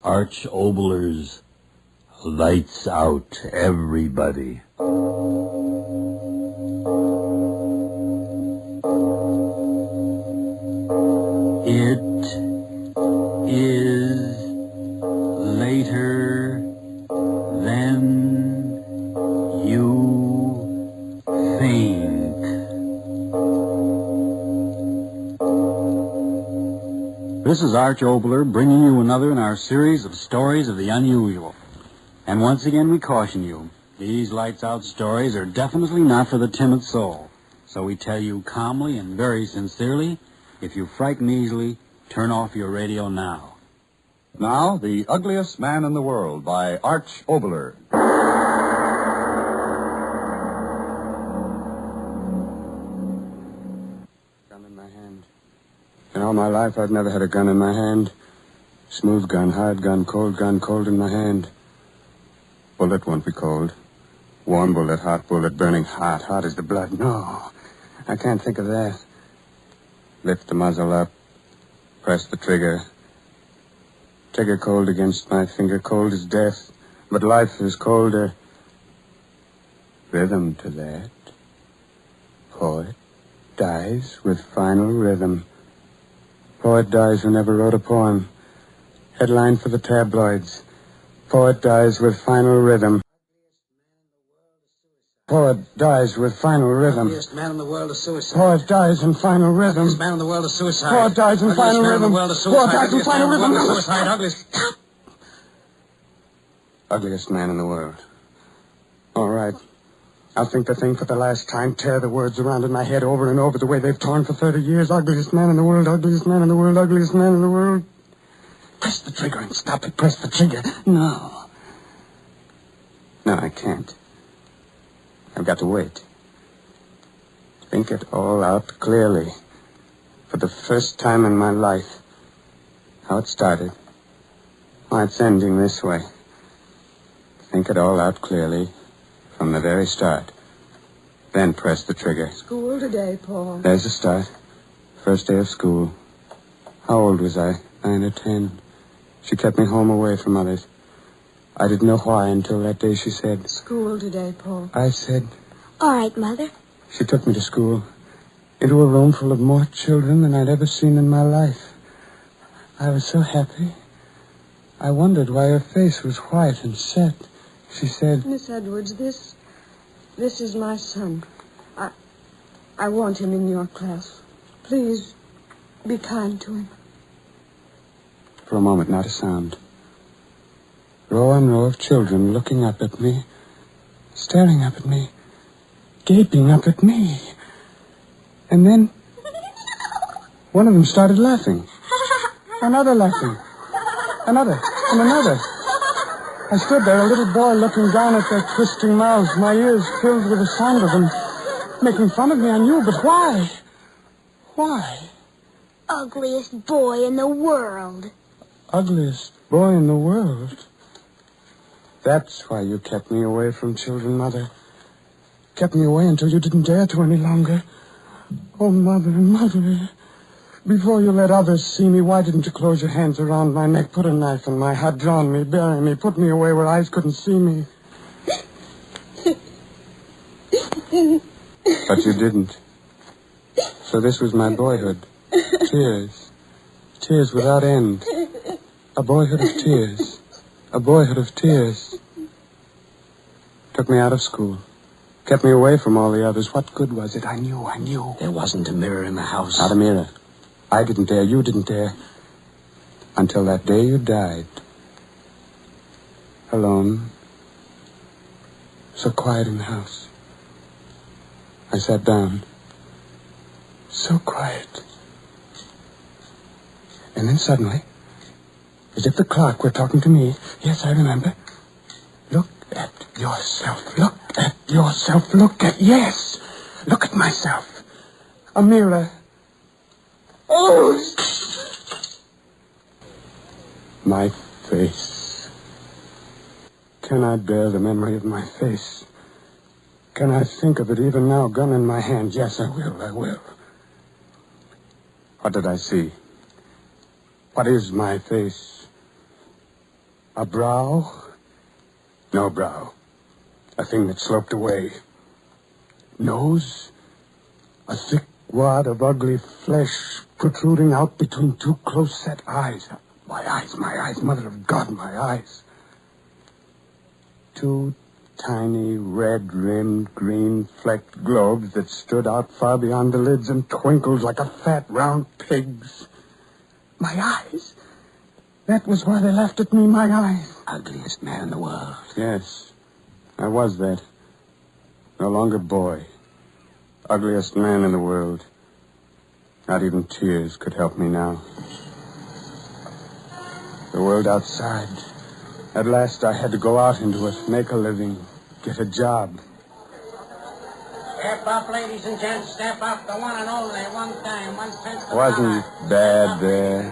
Arch Obler's Lights Out, Everybody. It is later than you think. This is Arch Obler bringing you another in our series of stories of the unusual. And once again we caution you, these lights out stories are definitely not for the timid soul. So we tell you calmly and very sincerely, if you frighten easily, turn off your radio now. Now, The Ugliest Man in the World by Arch Obler. Gun in my hand. In all my life, I've never had a gun in my hand. Smooth gun, hard gun, cold in my hand. Bullet won't be cold. Warm bullet, hot bullet, burning hot. Hot as the blood. No, I can't think of that. Lift the muzzle up. Press the trigger. Trigger cold against my finger, cold as death. But life is colder. Rhythm to that. Poet dies with final rhythm. Poet dies who never wrote a poem. Headline for the tabloids. Poet dies with final rhythm. Poet dies with final rhythm. Ugliest man in the world is suicide. Poet dies in final rhythm. Ugliest man in the world is suicide. Poet dies in final rhythm. Poet dies in final rhythm. Suicide. Ugliest. Ugliest man in the world. All right. I'll think the thing for the last time, tear the words around in my head over and over the way they've torn for 30 years. Ugliest man in the world, ugliest man in the world, ugliest man in the world. Press the trigger and stop it. Press the trigger. No. No, I can't. I've got to wait. Think it all out clearly. For the first time in my life. How it started. Why it's ending this way. Think it all out clearly. From the very start. Then press the trigger. School today, Paul. There's the start. First day of school. How old was I? 9 or 10. She kept me home away from others. I didn't know why until that day she said... School today, Paul. I said... All right, Mother. She took me to school. Into a room full of more children than I'd ever seen in my life. I was so happy. I wondered why her face was white and set. She said... Miss Edwards, this is my son. I want him in your class. Please, be kind to him. For a moment, not a sound. Row on row of children looking up at me, staring up at me, gaping up at me. And then one of them started laughing. Another laughing. Another and another. I stood there, a little boy, looking down at their twisting mouths, my ears filled with the sound of them, making fun of me, I knew, but why? Why? Ugliest boy in the world. Ugliest boy in the world. That's why you kept me away from children, Mother. Kept me away until you didn't dare to any longer. Oh, Mother, Mother. Before you let others see me, why didn't you close your hands around my neck, put a knife in my heart, drown me, bury me, put me away where eyes couldn't see me? But you didn't. So this was my boyhood. Tears. Tears without end. A boyhood of tears. A boyhood of tears. Took me out of school. Kept me away from all the others. What good was it? I knew. There wasn't a mirror in the house. Not a mirror. I didn't dare. You didn't dare. Until that day you died. Alone. So quiet in the house. I sat down. So quiet. And then suddenly, as if the clock were talking to me, yes, I remember. Look at yourself. Look at yourself. Look at myself. A mirror. Oh! My face. Can I bear the memory of my face? Can I think of it even now, gun in my hand? Yes, I will. What did I see? What is my face? A brow? No brow. A thing that sloped away. Nose? A thick wad of ugly flesh protruding out between two close-set eyes. My eyes, Mother of God, my eyes. Two tiny, red-rimmed, green-flecked globes that stood out far beyond the lids and twinkled like a fat, round pig's. My eyes? That was why they laughed at me, my eyes. Ugliest man in the world. Yes, I was that. No longer boy. Ugliest man in the world. Not even tears could help me now. The world outside. At last I had to go out into it, make a living, get a job. Step up, ladies and gents. Step up. The one and only. One time. 1 cent. Wasn't bad there.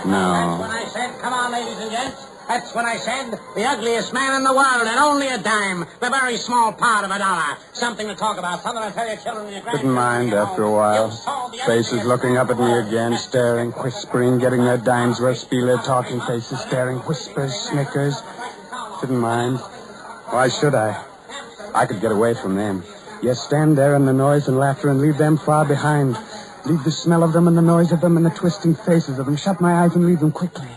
No. That's when I said, come on, ladies and gents. That's when I said, the ugliest man in the world and only a dime. The very small part of $1. Something to talk about. Something to tell your children and your grandchildren. Didn't mind after a while. Faces looking up at me again, staring, whispering, getting their dimes worth, spieler, talking faces, staring, whispers, snickers. Didn't mind. Why should I? I could get away from them. Yes, stand there in the noise and laughter and leave them far behind. Leave the smell of them and the noise of them and the twisting faces of them. Shut my eyes and leave them quickly.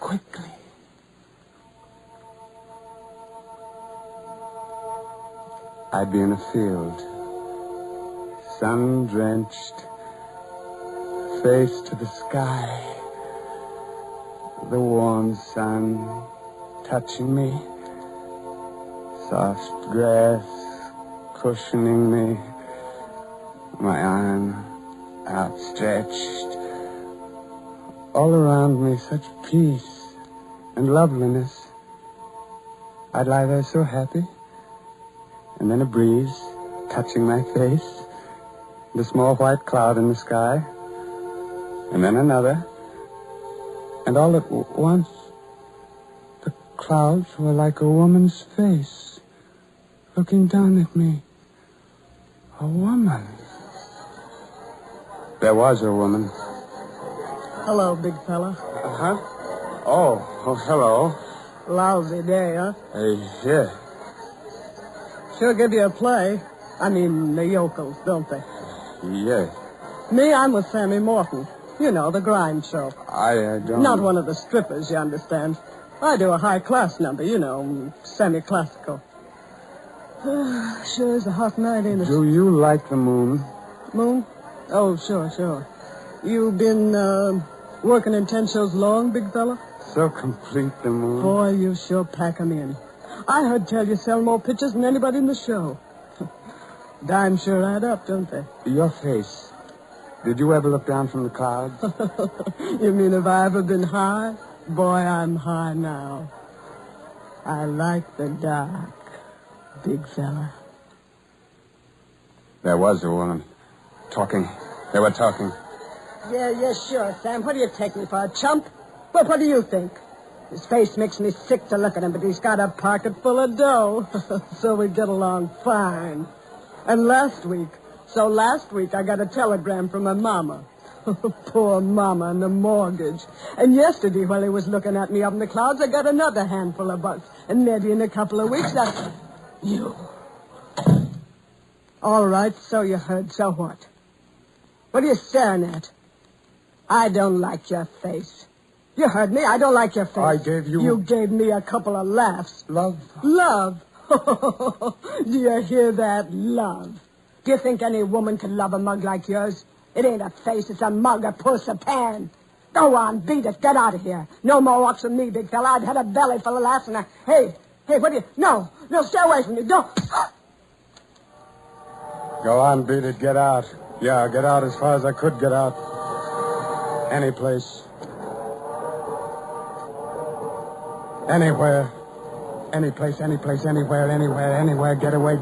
Quickly. I'd be in a field. Sun-drenched. Face to the sky. The warm sun touching me. Soft grass cushioning me, my arm outstretched. All around me, such peace and loveliness. I'd lie there so happy. And then a breeze touching my face, and a small white cloud in the sky, and then another. And all at once, the clouds were like a woman's face, looking down at me. A woman. There was a woman. Hello, big fella. Huh? Oh, hello. Lousy day, huh? Yeah. Sure give you a play. I mean, the yokels, don't they? Yeah. Me, I'm with Sammy Morton. You know, the grind show. I don't... Not one of the strippers, you understand. I do a high-class number, you know, semi-classical. Sure is a hot night, ain't it? Do you like the moon? Moon? Oh, sure. You been, working in 10 shows long, big fella? So complete, the moon. Boy, you sure pack 'em in. I heard tell you sell more pictures than anybody in the show. Dimes sure add up, don't they? Your face. Did you ever look down from the clouds? You mean have I ever been high? Boy, I'm high now. I like the dark, big fella. There was a woman. Talking. They were talking. Yeah, sure, Sam. What do you take me for, a chump? Well, what do you think? His face makes me sick to look at him, but he's got a pocket full of dough. So we get along fine. And last week I got a telegram from my mama. Poor mama and the mortgage. And yesterday, while he was looking at me up in the clouds, I got another handful of bucks. And maybe in a couple of weeks, You. All right, so you heard. So what? What are you staring at? I don't like your face. You heard me. I don't like your face. I gave you... You gave me a couple of laughs. Love? Love? Do you hear that? Love. Do you think any woman could love a mug like yours? It ain't a face. It's a mug, a puss, a pan. Go on, beat it. Get out of here. No more walks with me, big fella. I've had a belly full of laughs and Hey, what do you... No, stay away from me. Don't... Go on, beat it. Get out. Yeah, get out as far as I could get out. Any place. Anywhere. Any place, anywhere. Get away.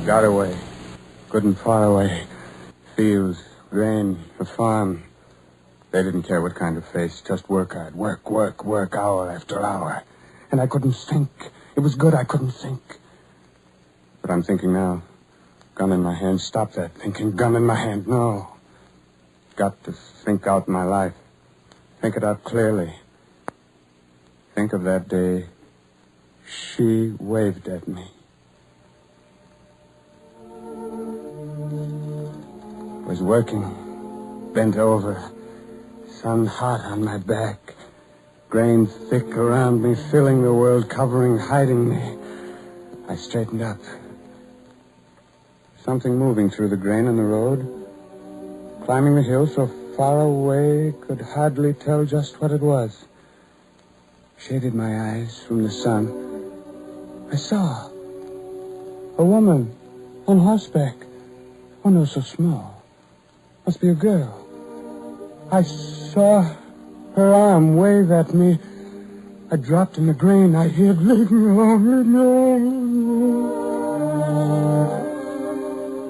Got away. Good and far away. Fields, grain, a farm. They didn't care what kind of face, just work hard. Work, hour after hour. And I couldn't think. It was good I couldn't think. But I'm thinking now. Gun in my hand, stop that thinking. Gun in my hand, no. Got to think out my life. Think it out clearly. Think of that day she waved at me. Was working, bent over, sun hot on my back, grain thick around me, filling the world, covering, hiding me. I straightened up. Something moving through the grain on the road, climbing the hill so far away, could hardly tell just what it was. Shaded my eyes from the sun. I saw a woman on horseback. Oh, no, so small. Must be a girl. I saw her arm wave at me. I dropped in the grain. I hid. Leave me alone, leave me alone.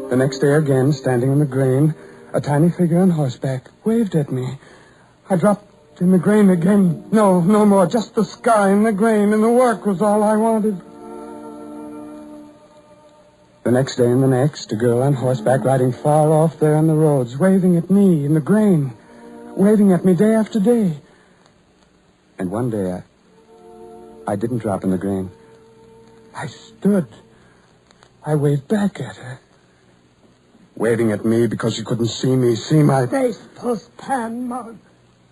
The next day again, standing in the grain, a tiny figure on horseback waved at me. I dropped in the grain again. No more. Just the sky and the grain, and the work was all I wanted. The next day and the next, a girl on horseback riding far off there on the roads, waving at me in the grain, waving at me day after day. And one day, I didn't drop in the grain. I stood. I waved back at her. Waving at me because she couldn't see me, see my face, post-pan mug.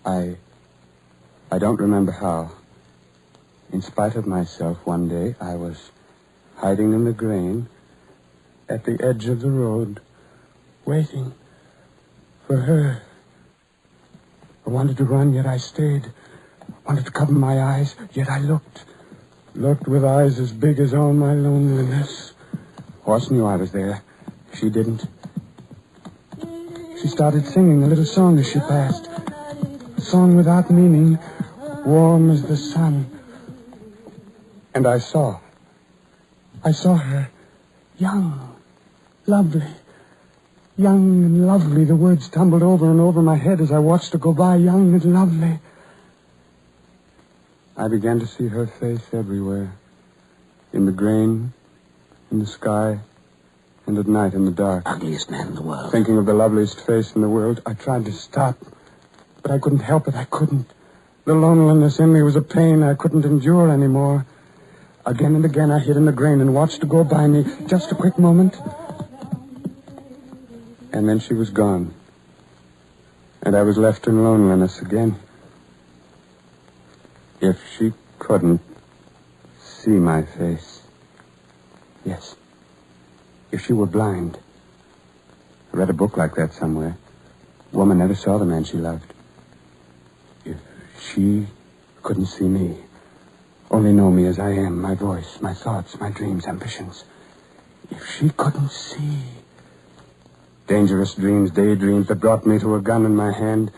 I don't remember how. In spite of myself, one day, I was hiding in the grain at the edge of the road, waiting for her. I wanted to run, yet I stayed. Wanted to cover my eyes, yet I looked with eyes as big as all my loneliness. Horse knew I was there. She didn't. She started singing a little song as she passed. A song without meaning, warm as the sun. And I saw her, young, lovely, young and lovely. The words tumbled over and over my head as I watched her go by, young and lovely. I began to see her face everywhere. In the grain, in the sky, and at night in the dark. Ugliest man in the world. Thinking of the loveliest face in the world, I tried to stop. But I couldn't help it. I couldn't. The loneliness in me was a pain I couldn't endure anymore. Again and again I hid in the grain and watched her go by me. Just a quick moment. And then she was gone. And I was left in loneliness again. If she couldn't see my face. Yes. If she were blind. I read a book like that somewhere. A woman never saw the man she loved. If she couldn't see me, only know me as I am, my voice, my thoughts, my dreams, ambitions. If she couldn't see. Dangerous dreams, daydreams that brought me to a gun in my hand.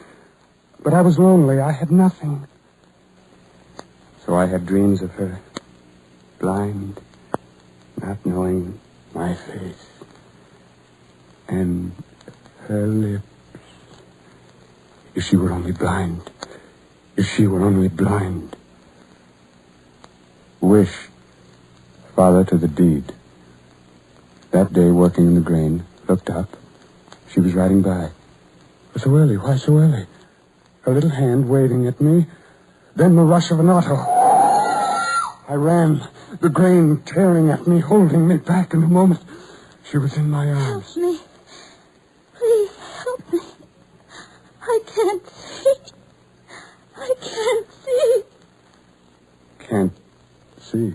But I was lonely. I had nothing. So I had dreams of her, blind, not knowing my face, and her lips. If she were only blind. If she were only blind. Wish, father to the deed. That day, working in the grain, looked up. She was riding by. So early, why so early? Her little hand waving at me. Then the rush of an auto. I ran, the grain tearing at me, holding me back in a moment. She was in my arms. Help me. Please help me. I can't see. I can't see. Can't see.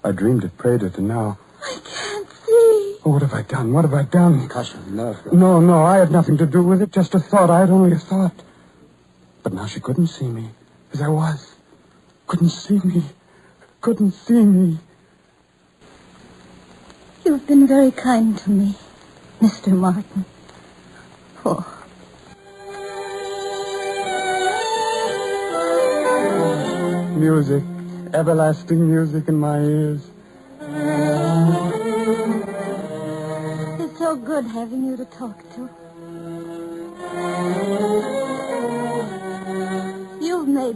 I dreamed it, prayed it, and now... I can't see. Oh, what have I done? What have I done? Concussion, nerve. No, I had nothing to do with it. Just a thought. I had only a thought. But now she couldn't see me as I was. Couldn't see me. Couldn't see me. You've been very kind to me, Mr. Martin. Oh. Music. Everlasting music in my ears. It's so good having you to talk to.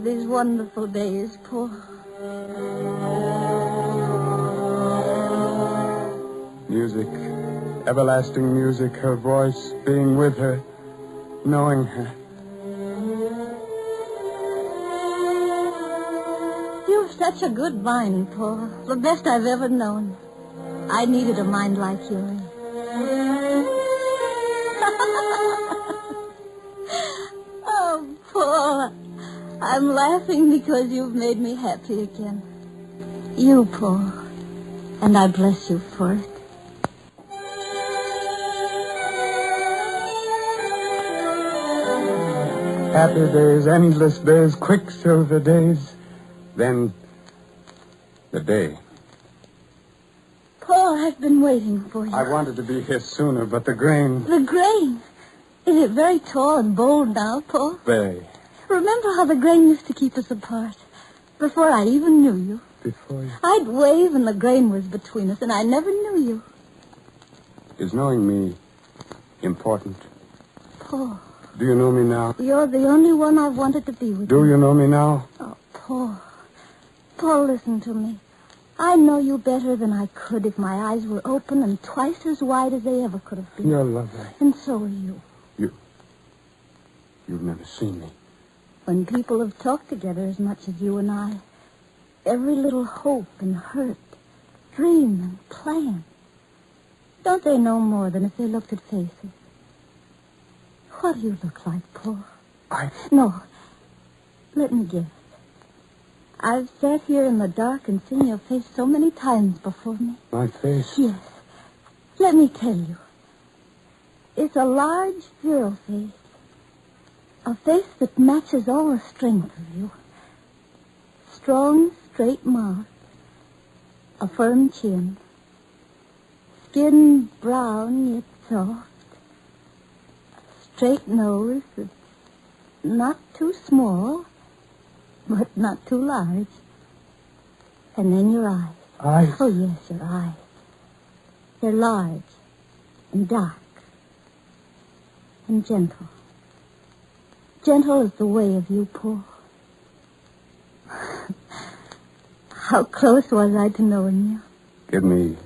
made these wonderful days, Paul. Music, everlasting music, her voice, being with her, knowing her. You're such a good mind, Paul. The best I've ever known. I needed a mind like yours. Oh, Paul, I'm laughing because you've made me happy again. You, Paul, and I bless you for it. Happy days, endless days, quicksilver days. Then, the day. Paul, I've been waiting for you. I wanted to be here sooner, but the grain... The grain. Is it very tall and bold now, Paul? Very. Remember how the grain used to keep us apart? Before I even knew you. Before you... I'd wave and the grain was between us, and I never knew you. Is knowing me important? Paul, Do you know me now? you're the only one I've wanted to be with. Do you know me now? Oh, Paul. Paul, listen to me. I know you better than I could if my eyes were open and twice as wide as they ever could have been. You're lovely. And so are you. You've never seen me. When people have talked together as much as you and I, every little hope and hurt, dream and plan, don't they know more than if they looked at faces? What do you look like, Paul? No. Let me guess. I've sat here in the dark and seen your face so many times before me. My face? Yes. Let me tell you. It's a large, virile face. A face that matches all the strength of you. Strong, straight mouth. A firm chin. Skin brown yet soft. Straight nose that's not too small, but not too large. And then your eyes. Eyes? Oh, yes, your eyes. They're large and dark and gentle. Gentle is the way of you, Paul. How close was I to knowing you? Give me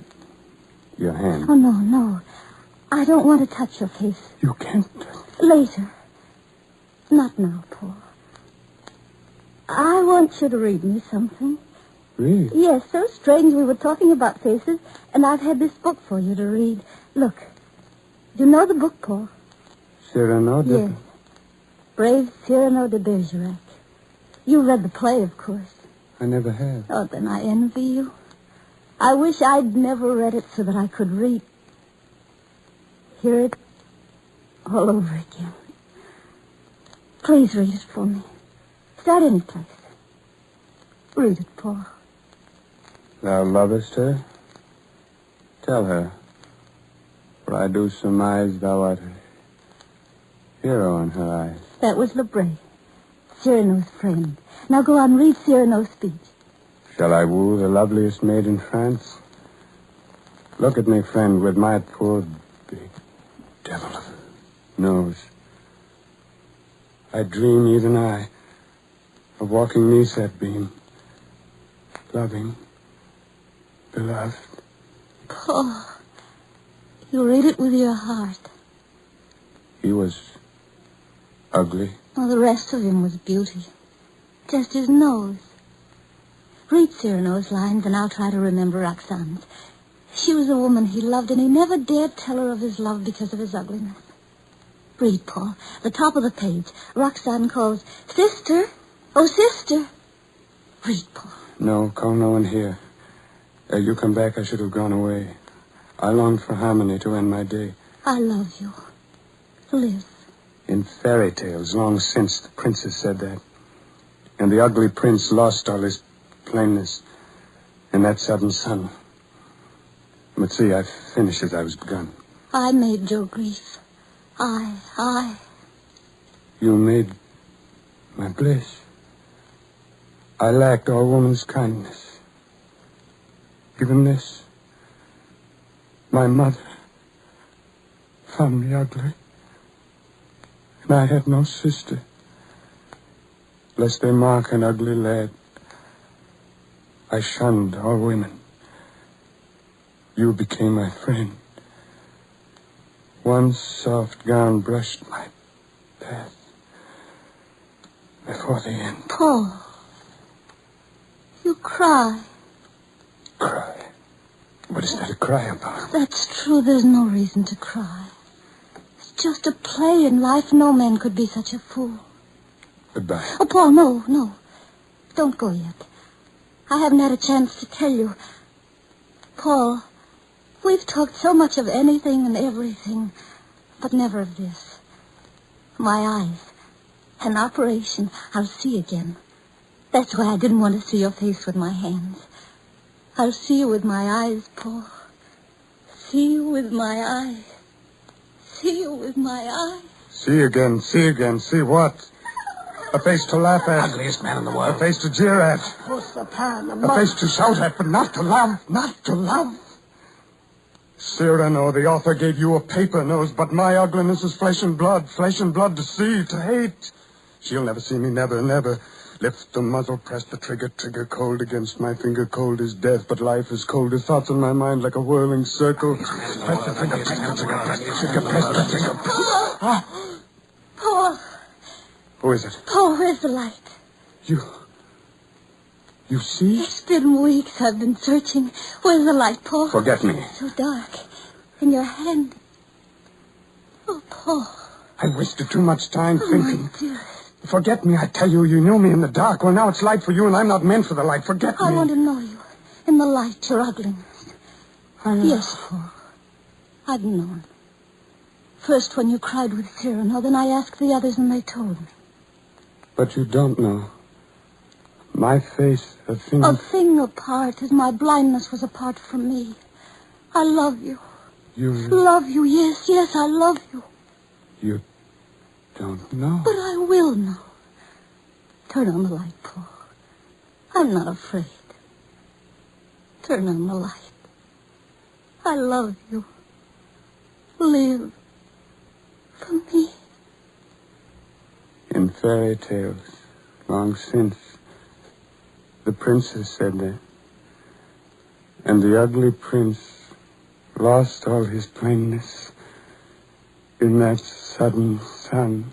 your hand. Oh, no. I don't want to touch your face. You can't. Later. Not now, Paul. I want you to read me something. Read? Yes, so strange we were talking about faces, and I've had this book for you to read. Look. Do you know the book, Paul? Cyrano de... Yes. Brave Cyrano de Bergerac. You read the play, of course. I never have. Oh, then I envy you. I wish I'd never read it so that I could hear it all over again. Please read it for me. Start any place. Read it, Paul. Thou lovest her? Tell her. For I do surmise thou art a hero in her eyes. That was Lebray, Cyrano's friend. Now go on, read Cyrano's speech. Shall I woo the loveliest maid in France? Look at me, friend, with my poor big devil of a nose. I dream, even I, of walking neath that beam, loving, beloved. Paul, you read it with your heart. He was ugly. Well, the rest of him was beauty. Just his nose. Read Cyrano's lines, and I'll try to remember Roxane's. She was a woman he loved, and he never dared tell her of his love because of his ugliness. Read, Paul. The top of the page. Roxane calls, "Sister! Oh, sister!" Read, Paul. No, call no one here. You come back, I should have gone away. I longed for harmony to end my day. I love you. Live. In fairy tales, long since, the princess said that. And the ugly prince lost all his plainness in that sudden sun. But see, I finished as I was begun. I made your grief. I. You made my bliss. I lacked all woman's kindness. Even this, my mother found me ugly. And I had no sister. lest they mark an ugly lad. I shunned all women. You became my friend. One soft gown brushed my path before the end. Paul, you cry. Cry? What is there to cry about? That's true. There's no reason to cry. It's just a play in life. No man could be such a fool. Goodbye. Oh, Paul, no. Don't go yet. I haven't had a chance to tell you. Paul, we've talked so much of anything and everything, but never of this. My eyes. An operation. I'll see again. That's why I didn't want to see your face with my hands. I'll see you with my eyes, Paul. See you with my eyes. See you with my eyes. See again. See what? A face to laugh at. Ugliest man in the world. A face to jeer at. A face to shout at, but not to love. Not to love. Cyrano, the author, gave you a paper nose, but my ugliness is flesh and blood to see, to hate. She'll never see me, never. Lift the muzzle, press the trigger cold against my finger, cold as death, but life is cold as thoughts in my mind like a whirling circle. Press the trigger, press the trigger. Paul. Who is it? Paul, where's the light? You see? It's been weeks I've been searching. Where's the light, Paul? Forget me. It's so dark. In your hand. Oh, Paul. I wasted too much time thinking. My dear. Forget me, I tell you. You knew me in the dark. Well, now it's light for you, and I'm not meant for the light. Forget me. I want to know you. In the light, your ugliness. Yes, Paul. I've known. First when you cried with Cyrano, then I asked the others and they told me. But you don't know. My face, a thing... A thing apart, as my blindness was apart from me. I love you. You... Love you, yes, I love you. You don't know. But I will know. Turn on the light, Paul. I'm not afraid. Turn on the light. I love you. Live for me. In fairy tales, long since, the princess said that. And the ugly prince lost all his plainness in that sudden sun.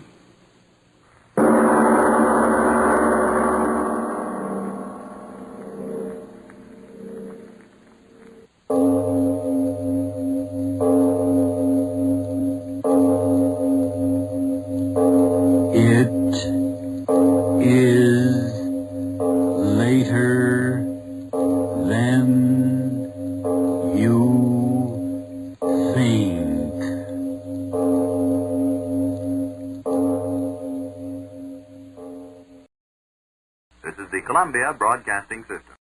This is the Columbia Broadcasting System.